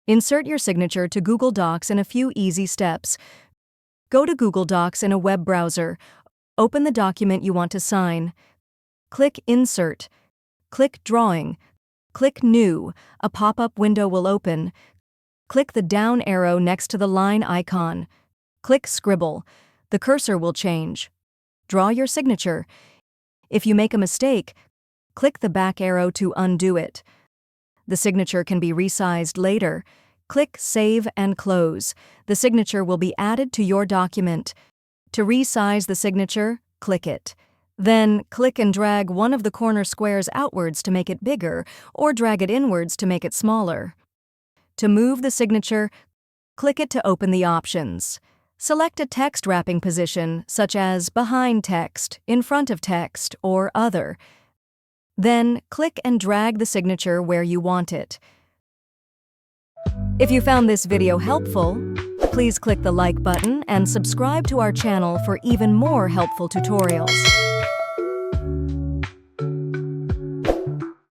Insert your signature to Google Docs in a few easy steps. Go to Google Docs in a web browser. Open the document you want to sign. Click Insert. Click Drawing. Click New. A pop-up window will open. Click the down arrow next to the line icon. Click Scribble. The cursor will change. Draw your signature. If you make a mistake, click the back arrow to undo it. The signature can be resized later. Click Save and Close. The signature will be added to your document. To resize the signature, click it. Then, click and drag one of the corner squares outwards to make it bigger, or drag it inwards to make it smaller. To move the signature, click it to open the options. Select a text wrapping position, such as behind text, in front of text, or other. Then, click and drag the signature where you want it. If you found this video helpful, please click the like button and subscribe to our channel for even more helpful tutorials.